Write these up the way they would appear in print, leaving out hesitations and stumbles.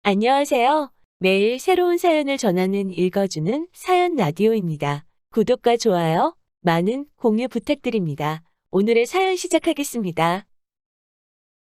안녕하세요. 매일 새로운 사연을 전하는 읽어주는 사연 라디오입니다. 구독과 좋아요, 많은 공유 부탁드립니다. 오늘의 사연 시작하겠습니다.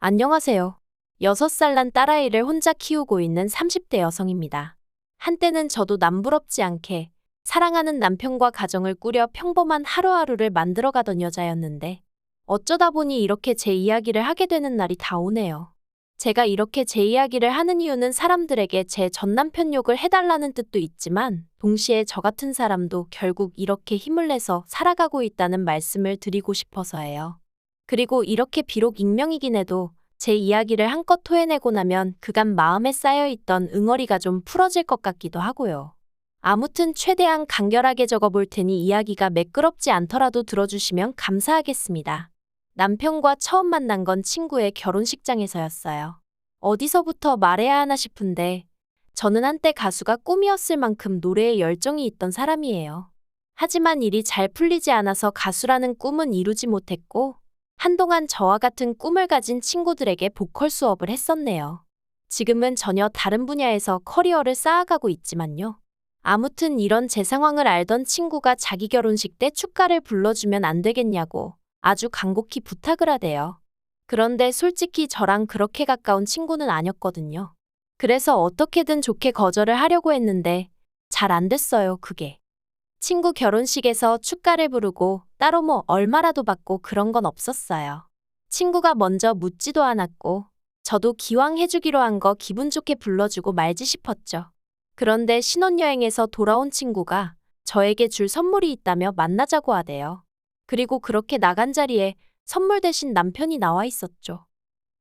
안녕하세요. 6살 난 딸아이를 혼자 키우고 있는 30대 여성입니다. 한때는 저도 남부럽지 않게 사랑하는 남편과 가정을 꾸려 평범한 하루하루를 만들어가던 여자였는데 어쩌다 보니 이렇게 제 이야기를 하게 되는 날이 다 오네요. 제가 이렇게 제 이야기를 하는 이유는 사람들에게 제 전남편 욕을 해달라는 뜻도 있지만 동시에 저 같은 사람도 결국 이렇게 힘을 내서 살아가고 있다는 말씀을 드리고 싶어서예요. 그리고 이렇게 비록 익명이긴 해도 제 이야기를 한껏 토해내고 나면 그간 마음에 쌓여있던 응어리가 좀 풀어질 것 같기도 하고요. 아무튼 최대한 간결하게 적어볼 테니 이야기가 매끄럽지 않더라도 들어주시면 감사하겠습니다. 남편과 처음 만난 건 친구의 결혼식장에서였어요. 어디서부터 말해야 하나 싶은데 저는 한때 가수가 꿈이었을 만큼 노래에 열정이 있던 사람이에요. 하지만 일이 잘 풀리지 않아서 가수라는 꿈은 이루지 못했고 한동안 저와 같은 꿈을 가진 친구들에게 보컬 수업을 했었네요. 지금은 전혀 다른 분야에서 커리어를 쌓아가고 있지만요. 아무튼 이런 제 상황을 알던 친구가 자기 결혼식 때 축가를 불러주면 안 되겠냐고 아주 간곡히 부탁을 하대요. 그런데 솔직히 저랑 그렇게 가까운 친구는 아니었거든요. 그래서 어떻게든 좋게 거절을 하려고 했는데 잘 안 됐어요, 그게. 친구 결혼식에서 축가를 부르고 따로 뭐 얼마라도 받고 그런 건 없었어요. 친구가 먼저 묻지도 않았고 저도 기왕 해주기로 한 거 기분 좋게 불러주고 말지 싶었죠. 그런데 신혼여행에서 돌아온 친구가 저에게 줄 선물이 있다며 만나자고 하대요. 그리고 그렇게 나간 자리에 선물 대신 남편이 나와 있었죠.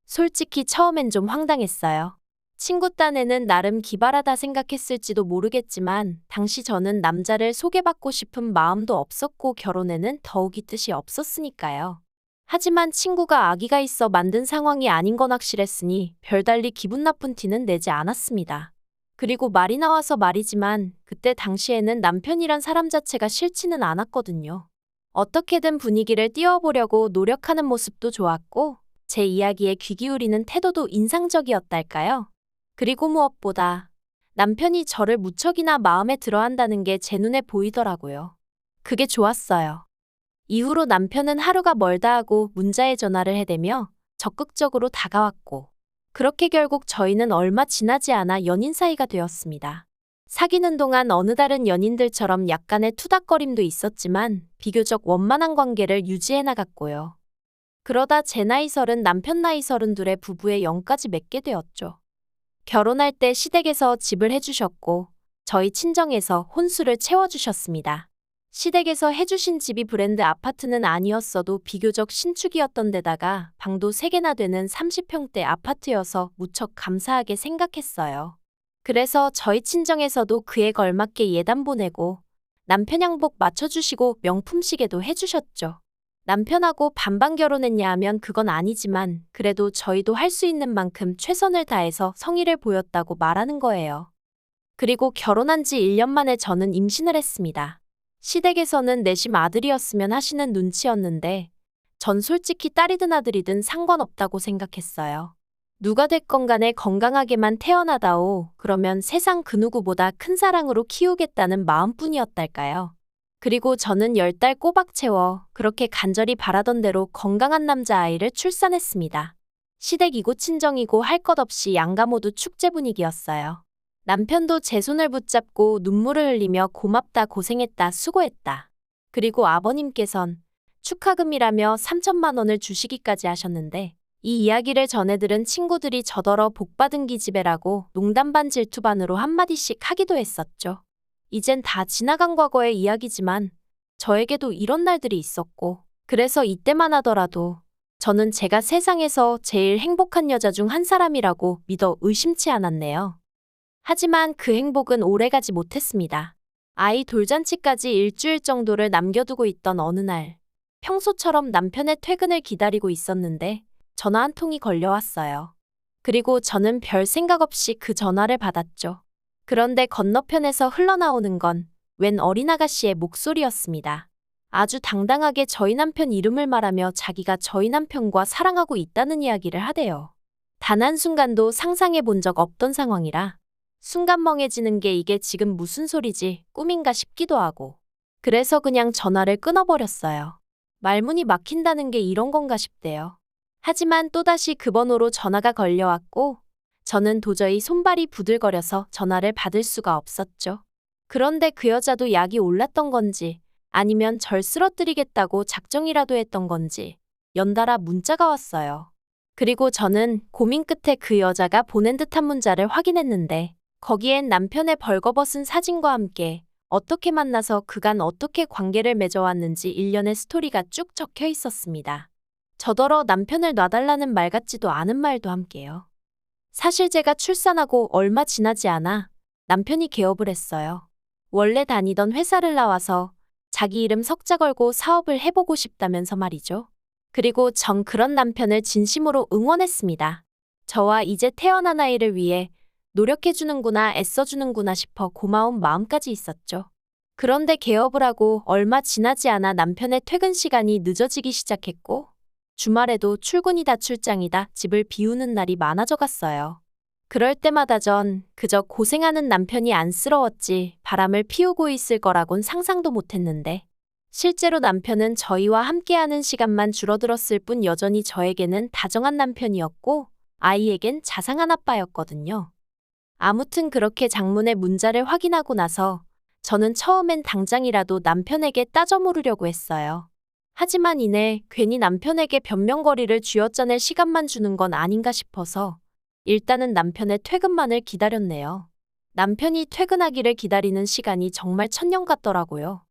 솔직히 처음엔 좀 황당했어요. 친구 딴에는 나름 기발하다 생각했을지도 모르겠지만 당시 저는 남자를 소개받고 싶은 마음도 없었고 결혼에는 더욱이 뜻이 없었으니까요. 하지만 친구가 아기가 있어 만든 상황이 아닌 건 확실했으니 별달리 기분 나쁜 티는 내지 않았습니다. 그리고 말이 나와서 말이지만 그때 당시에는 남편이란 사람 자체가 싫지는 않았거든요. 어떻게든 분위기를 띄워보려고 노력하는 모습도 좋았고 제 이야기에 귀 기울이는 태도도 인상적이었달까요? 그리고 무엇보다 남편이 저를 무척이나 마음에 들어한다는 게 제 눈에 보이더라고요. 그게 좋았어요. 이후로 남편은 하루가 멀다 하고 문자에 전화를 해대며 적극적으로 다가왔고 그렇게 결국 저희는 얼마 지나지 않아 연인 사이가 되었습니다. 사귀는 동안 어느 다른 연인들처럼 약간의 투닥거림도 있었지만 비교적 원만한 관계를 유지해 나갔고요. 그러다 제 나이 30, 남편 나이 32의 부부의 영까지 맺게 되었죠. 결혼할 때 시댁에서 집을 해주셨고 저희 친정에서 혼수를 채워주셨습니다. 시댁에서 해주신 집이 브랜드 아파트는 아니었어도 비교적 신축이었던 데다가 방도 3개나 되는 30평대 아파트여서 무척 감사하게 생각했어요. 그래서 저희 친정에서도 그에 걸맞게 예단 보내고 남편 양복 맞춰주시고 명품 시계도 해주셨죠. 남편하고 반반 결혼했냐 하면 그건 아니지만 그래도 저희도 할 수 있는 만큼 최선을 다해서 성의를 보였다고 말하는 거예요. 그리고 결혼한 지 1년 만에 저는 임신을 했습니다. 시댁에서는 내심 아들이었으면 하시는 눈치였는데 전 솔직히 딸이든 아들이든 상관없다고 생각했어요. 누가 됐건 간에 건강하게만 태어나다오. 그러면 세상 그 누구보다 큰 사랑으로 키우겠다는 마음뿐이었달까요. 그리고 저는 10달 꼬박 채워 그렇게 간절히 바라던 대로 건강한 남자아이를 출산했습니다. 시댁이고 친정이고 할 것 없이 양가 모두 축제 분위기였어요. 남편도 제 손을 붙잡고 눈물을 흘리며 고맙다, 고생했다, 수고했다. 그리고 아버님께선 축하금이라며 3천만 원을 주시기까지 하셨는데 이 이야기를 전해 들은 친구들이 저더러 복받은 기집애라고 농담 반 질투 반으로 한마디씩 하기도 했었죠. 이젠 다 지나간 과거의 이야기지만 저에게도 이런 날들이 있었고 그래서 이때만 하더라도 저는 제가 세상에서 제일 행복한 여자 중 한 사람이라고 믿어 의심치 않았네요. 하지만 그 행복은 오래가지 못했습니다. 아이 돌잔치까지 일주일 정도를 남겨두고 있던 어느 날 평소처럼 남편의 퇴근을 기다리고 있었는데 전화 한 통이 걸려왔어요. 그리고 저는 별 생각 없이 그 전화를 받았죠. 그런데 건너편에서 흘러나오는 건 웬 어린아가씨의 목소리였습니다. 아주 당당하게 저희 남편 이름을 말하며 자기가 저희 남편과 사랑하고 있다는 이야기를 하대요. 단 한순간도 상상해 본 적 없던 상황이라 순간 멍해지는 게 이게 지금 무슨 소리지, 꿈인가 싶기도 하고. 그래서 그냥 전화를 끊어버렸어요. 말문이 막힌다는 게 이런 건가 싶대요. 하지만 또다시 그 번호로 전화가 걸려왔고 저는 도저히 손발이 부들거려서 전화를 받을 수가 없었죠. 그런데 그 여자도 약이 올랐던 건지 아니면 절 쓰러뜨리겠다고 작정이라도 했던 건지 연달아 문자가 왔어요. 그리고 저는 고민 끝에 그 여자가 보낸 듯한 문자를 확인했는데 거기엔 남편의 벌거벗은 사진과 함께 어떻게 만나서 그간 어떻게 관계를 맺어왔는지 일련의 스토리가 쭉 적혀 있었습니다. 저더러 남편을 놔달라는 말 같지도 않은 말도 함께요. 사실 제가 출산하고 얼마 지나지 않아 남편이 개업을 했어요. 원래 다니던 회사를 나와서 자기 이름 석자 걸고 사업을 해보고 싶다면서 말이죠. 그리고 전 그런 남편을 진심으로 응원했습니다. 저와 이제 태어난 아이를 위해 노력해주는구나, 애써주는구나 싶어 고마운 마음까지 있었죠. 그런데 개업을 하고 얼마 지나지 않아 남편의 퇴근 시간이 늦어지기 시작했고 주말에도 출근이다 출장이다 집을 비우는 날이 많아져 갔어요. 그럴 때마다 전 그저 고생하는 남편이 안쓰러웠지 바람을 피우고 있을 거라곤 상상도 못했는데 실제로 남편은 저희와 함께하는 시간만 줄어들었을 뿐 여전히 저에게는 다정한 남편이었고 아이에겐 자상한 아빠였거든요. 아무튼 그렇게 장문의 문자를 확인하고 나서 저는 처음엔 당장이라도 남편에게 따져 물으려고 했어요. 하지만 이내 괜히 남편에게 변명거리를 쥐어짜낼 시간만 주는 건 아닌가 싶어서 일단은 남편의 퇴근만을 기다렸네요. 남편이 퇴근하기를 기다리는 시간이 정말 천년 같더라고요.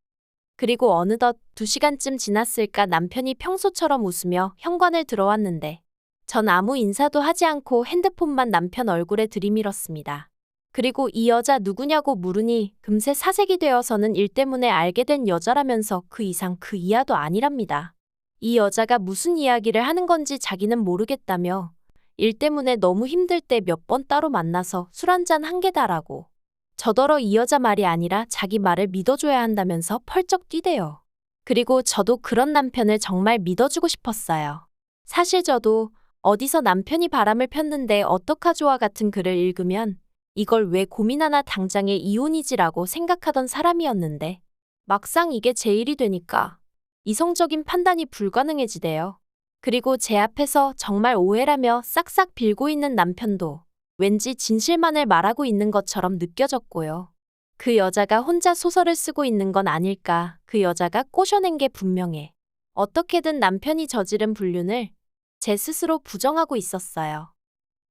그리고 어느덧 2시간쯤 지났을까 남편이 평소처럼 웃으며 현관을 들어왔는데 전 아무 인사도 하지 않고 핸드폰만 남편 얼굴에 들이밀었습니다. 그리고 이 여자 누구냐고 물으니 금세 사색이 되어서는 일 때문에 알게 된 여자라면서 그 이상 그 이하도 아니랍니다. 이 여자가 무슨 이야기를 하는 건지 자기는 모르겠다며 일 때문에 너무 힘들 때 몇 번 따로 만나서 술 한잔 한 게다라고. 저더러 이 여자 말이 아니라 자기 말을 믿어줘야 한다면서 펄쩍 뛰대요. 그리고 저도 그런 남편을 정말 믿어주고 싶었어요. 사실 저도 어디서 남편이 바람을 폈는데 어떡하죠와 같은 글을 읽으면 이걸 왜 고민하나 당장에 이혼이지라고 생각하던 사람이었는데 막상 이게 제 일이 되니까 이성적인 판단이 불가능해지대요. 그리고 제 앞에서 정말 오해라며 싹싹 빌고 있는 남편도 왠지 진실만을 말하고 있는 것처럼 느껴졌고요. 그 여자가 혼자 소설을 쓰고 있는 건 아닐까, 그 여자가 꼬셔낸 게 분명해. 어떻게든 남편이 저지른 불륜을 제 스스로 부정하고 있었어요.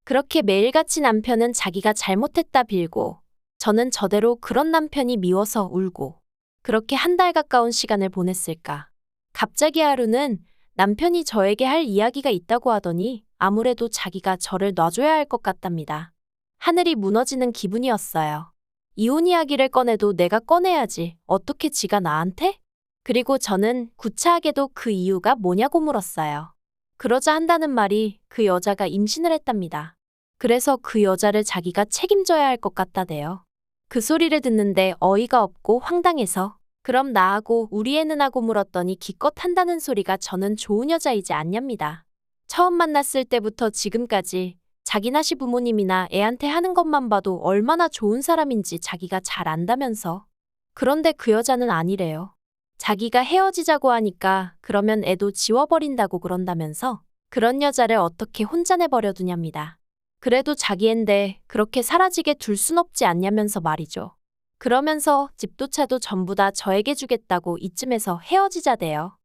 그렇게 매일같이 남편은 자기가 잘못했다 빌고 저는 저대로 그런 남편이 미워서 울고 그렇게 한 달 가까운 시간을 보냈을까. 갑자기 하루는 남편이 저에게 할 이야기가 있다고 하더니 아무래도 자기가 저를 놔줘야 할 것 같답니다. 하늘이 무너지는 기분이었어요. 이혼 이야기를 꺼내도 내가 꺼내야지. 어떻게 지가 나한테? 그리고 저는 구차하게도 그 이유가 뭐냐고 물었어요. 그러자 한다는 말이 그 여자가 임신을 했답니다. 그래서 그 여자를 자기가 책임져야 할 것 같다대요. 그 소리를 듣는데 어이가 없고 황당해서 그럼 나하고 우리 애는 하고 물었더니 기껏 한다는 소리가 저는 좋은 여자이지 않냐입니다. 처음 만났을 때부터 지금까지 자기나 시부모님이나 애한테 하는 것만 봐도 얼마나 좋은 사람인지 자기가 잘 안다면서. 그런데 그 여자는 아니래요. 자기가 헤어지자고 하니까 그러면 애도 지워버린다고 그런다면서 그런 여자를 어떻게 혼자 내버려두냐입니다. 그래도 자기 앤데 그렇게 사라지게 둘 순 없지 않냐면서 말이죠. 그러면서 집도 차도 전부 다 저에게 주겠다고 이쯤에서 헤어지자대요.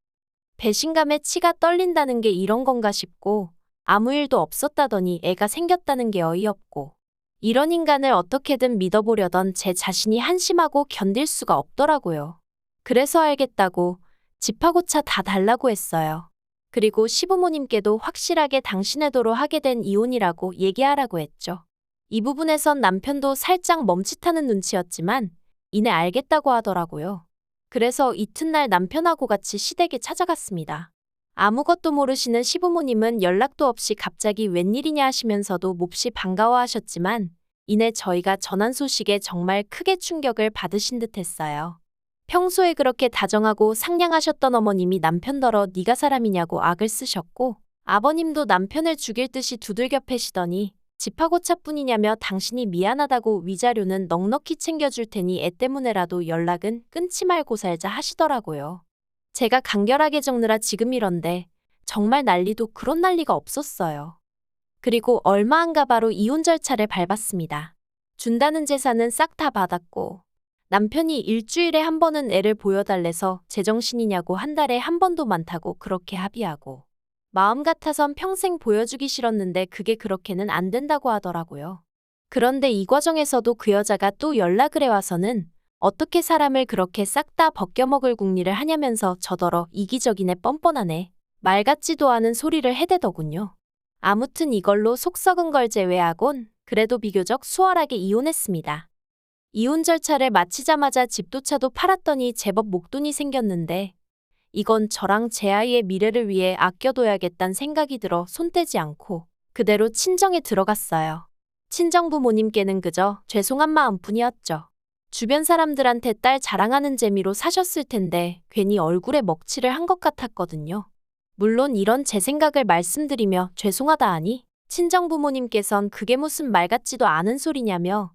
배신감에 치가 떨린다는 게 이런 건가 싶고 아무 일도 없었다더니 애가 생겼다는 게 어이없고 이런 인간을 어떻게든 믿어보려던 제 자신이 한심하고 견딜 수가 없더라고요. 그래서 알겠다고 집하고 차 다 달라고 했어요. 그리고 시부모님께도 확실하게 당신의 도로 하게 된 이혼이라고 얘기하라고 했죠. 이 부분에선 남편도 살짝 멈칫하는 눈치였지만 이내 알겠다고 하더라고요. 그래서 이튿날 남편하고 같이 시댁에 찾아갔습니다. 아무것도 모르시는 시부모님은 연락도 없이 갑자기 웬일이냐 하시면서도 몹시 반가워하셨지만 이내 저희가 전한 소식에 정말 크게 충격을 받으신 듯했어요. 평소에 그렇게 다정하고 상냥하셨던 어머님이 남편더러 네가 사람이냐고 악을 쓰셨고 아버님도 남편을 죽일 듯이 두들겨 패시더니 집하고 차뿐이냐며 당신이 미안하다고 위자료는 넉넉히 챙겨줄 테니 애 때문에라도 연락은 끊지 말고 살자 하시더라고요. 제가 간결하게 적느라 지금 이런데 정말 난리도 그런 난리가 없었어요. 그리고 얼마 안 가 바로 이혼 절차를 밟았습니다. 준다는 재산은 싹 다 받았고 남편이 일주일에 한 번은 애를 보여달래서 제정신이냐고 한 달에 한 번도 많다고 그렇게 합의하고 마음 같아선 평생 보여주기 싫었는데 그게 그렇게는 안 된다고 하더라고요. 그런데 이 과정에서도 그 여자가 또 연락을 해와서는 어떻게 사람을 그렇게 싹 다 벗겨먹을 궁리를 하냐면서 저더러 이기적이네 뻔뻔하네 말 같지도 않은 소리를 해대더군요. 아무튼 이걸로 속 썩은 걸 제외하곤 그래도 비교적 수월하게 이혼했습니다. 이혼 절차를 마치자마자 집도 차도 팔았더니 제법 목돈이 생겼는데 이건 저랑 제 아이의 미래를 위해 아껴둬야겠다는 생각이 들어 손 떼지 않고 그대로 친정에 들어갔어요. 친정 부모님께는 그저 죄송한 마음뿐이었죠. 주변 사람들한테 딸 자랑하는 재미로 사셨을 텐데 괜히 얼굴에 먹칠을 한 것 같았거든요. 물론 이런 제 생각을 말씀드리며 죄송하다 하니 친정 부모님께선 그게 무슨 말 같지도 않은 소리냐며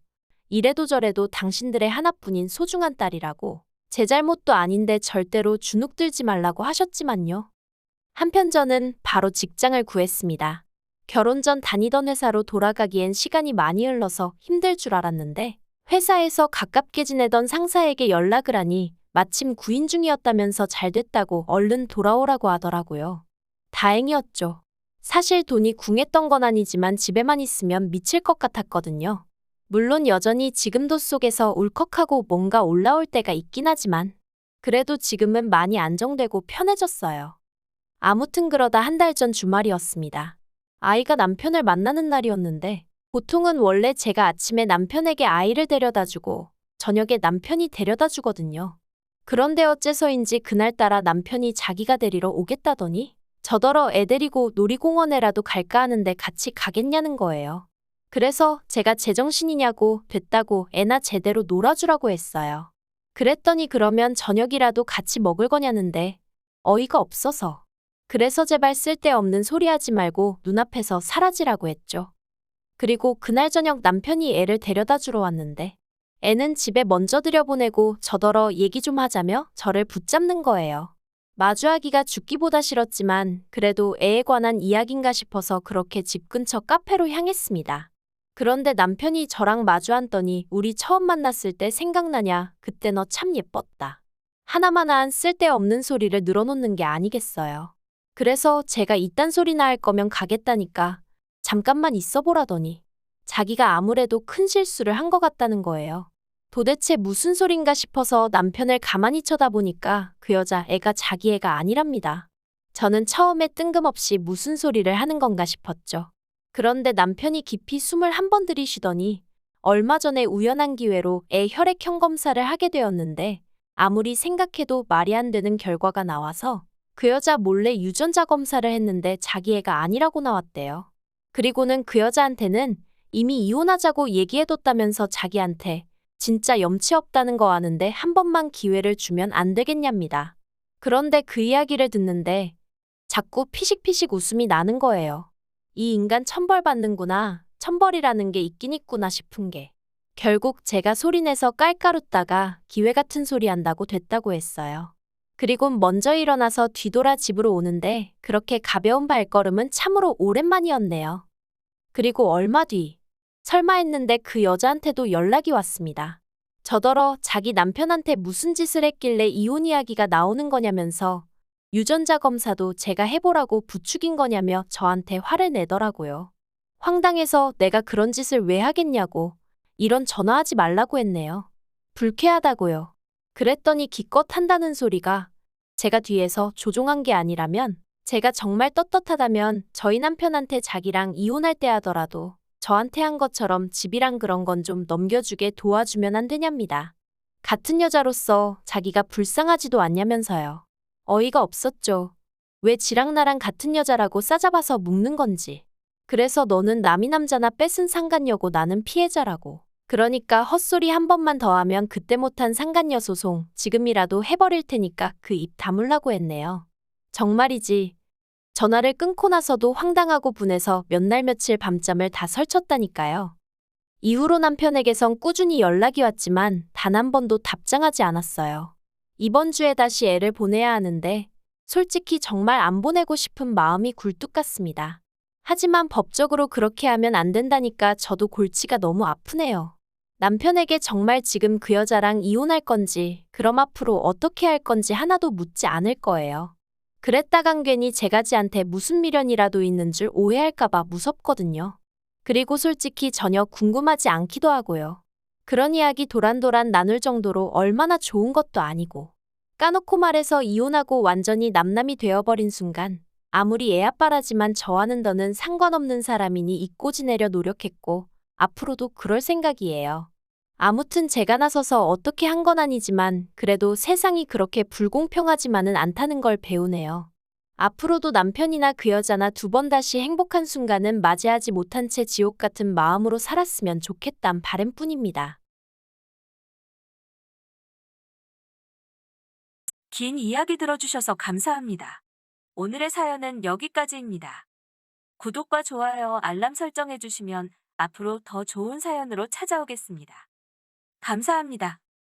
이래도 저래도 당신들의 하나뿐인 소중한 딸이라고 제 잘못도 아닌데 절대로 주눅 들지 말라고 하셨지만요. 한편 저는 바로 직장을 구했습니다. 결혼 전 다니던 회사로 돌아가기엔 시간이 많이 흘러서 힘들 줄 알았는데 회사에서 가깝게 지내던 상사에게 연락을 하니 마침 구인 중이었다면서 잘 됐다고 얼른 돌아오라고 하더라고요. 다행이었죠. 사실 돈이 궁했던 건 아니지만 집에만 있으면 미칠 것 같았거든요. 물론 여전히 지금도 속에서 울컥하고 뭔가 올라올 때가 있긴 하지만 그래도 지금은 많이 안정되고 편해졌어요. 아무튼 그러다 한 달 전 주말이었습니다. 아이가 남편을 만나는 날이었는데 보통은 원래 제가 아침에 남편에게 아이를 데려다주고 저녁에 남편이 데려다주거든요. 그런데 어째서인지 그날따라 남편이 자기가 데리러 오겠다더니 저더러 애 데리고 놀이공원에라도 갈까 하는데 같이 가겠냐는 거예요. 그래서 제가 제정신이냐고 됐다고 애나 제대로 놀아주라고 했어요. 그랬더니 그러면 저녁이라도 같이 먹을 거냐는데 어이가 없어서. 그래서 제발 쓸데없는 소리 하지 말고 눈앞에서 사라지라고 했죠. 그리고 그날 저녁 남편이 애를 데려다 주러 왔는데 애는 집에 먼저 들여보내고 저더러 얘기 좀 하자며 저를 붙잡는 거예요. 마주하기가 죽기보다 싫었지만 그래도 애에 관한 이야기인가 싶어서 그렇게 집 근처 카페로 향했습니다. 그런데 남편이 저랑 마주 앉더니 우리 처음 만났을 때 생각나냐? 그때 너 참 예뻤다. 하나마나한 쓸데없는 소리를 늘어놓는 게 아니겠어요. 그래서 제가 이딴 소리나 할 거면 가겠다니까 잠깐만 있어 보라더니 자기가 아무래도 큰 실수를 한 것 같다는 거예요. 도대체 무슨 소린가 싶어서 남편을 가만히 쳐다보니까 그 여자 애가 자기 애가 아니랍니다. 저는 처음에 뜬금없이 무슨 소리를 하는 건가 싶었죠. 그런데 남편이 깊이 숨을 한 번 들이쉬더니 얼마 전에 우연한 기회로 애 혈액형 검사를 하게 되었는데 아무리 생각해도 말이 안 되는 결과가 나와서 그 여자 몰래 유전자 검사를 했는데 자기 애가 아니라고 나왔대요. 그리고는 그 여자한테는 이미 이혼하자고 얘기해뒀다면서 자기한테 진짜 염치 없다는 거 아는데 한 번만 기회를 주면 안 되겠냐입니다. 그런데 그 이야기를 듣는데 자꾸 피식피식 웃음이 나는 거예요. 이 인간 천벌받는구나, 천벌이라는 게 있긴 있구나 싶은 게. 결국 제가 소리내서 깔깔웃다가 기회 같은 소리 한다고 됐다고 했어요. 그리고 먼저 일어나서 뒤돌아 집으로 오는데 그렇게 가벼운 발걸음은 참으로 오랜만이었네요. 그리고 얼마 뒤, 설마 했는데 그 여자한테도 연락이 왔습니다. 저더러 자기 남편한테 무슨 짓을 했길래 이혼 이야기가 나오는 거냐면서 유전자 검사도 제가 해보라고 부추긴 거냐며 저한테 화를 내더라고요. 황당해서 내가 그런 짓을 왜 하겠냐고 이런 전화하지 말라고 했네요. 불쾌하다고요. 그랬더니 기껏 한다는 소리가 제가 뒤에서 조종한 게 아니라면 제가 정말 떳떳하다면 저희 남편한테 자기랑 이혼할 때 하더라도 저한테 한 것처럼 집이랑 그런 건 좀 넘겨주게 도와주면 안 되냐입니다. 같은 여자로서 자기가 불쌍하지도 않냐면서요. 어이가 없었죠. 왜 지랑 나랑 같은 여자라고 싸잡아서 묵는 건지. 그래서 너는 남이 남자나 뺏은 상간녀고 나는 피해자라고. 그러니까 헛소리 한 번만 더 하면 그때 못한 상간녀 소송 지금이라도 해버릴 테니까 그 입 다물라고 했네요. 정말이지. 전화를 끊고 나서도 황당하고 분해서 몇 날 며칠 밤잠을 다 설쳤다니까요. 이후로 남편에게선 꾸준히 연락이 왔지만 단 한 번도 답장하지 않았어요. 이번 주에 다시 애를 보내야 하는데 솔직히 정말 안 보내고 싶은 마음이 굴뚝 같습니다. 하지만 법적으로 그렇게 하면 안 된다니까 저도 골치가 너무 아프네요. 남편에게 정말 지금 그 여자랑 이혼할 건지, 그럼 앞으로 어떻게 할 건지 하나도 묻지 않을 거예요. 그랬다간 괜히 제가 지한테 무슨 미련이라도 있는 줄 오해할까봐 무섭거든요. 그리고 솔직히 전혀 궁금하지 않기도 하고요. 그런 이야기 도란도란 나눌 정도로 얼마나 좋은 것도 아니고. 까놓고 말해서 이혼하고 완전히 남남이 되어버린 순간 아무리 애 아빠라지만 저와는 더는 상관없는 사람이니 잊고 지내려 노력했고 앞으로도 그럴 생각이에요. 아무튼 제가 나서서 어떻게 한 건 아니지만 그래도 세상이 그렇게 불공평하지만은 않다는 걸 배우네요. 앞으로도 남편이나 그 여자나 두 번 다시 행복한 순간은 맞이하지 못한 채 지옥 같은 마음으로 살았으면 좋겠단 바람뿐입니다. 긴 이야기 들어주셔서 감사합니다. 오늘의 사연은 여기까지입니다. 구독과 좋아요, 알람 설정해주시면 앞으로 더 좋은 사연으로 찾아오겠습니다. 감사합니다.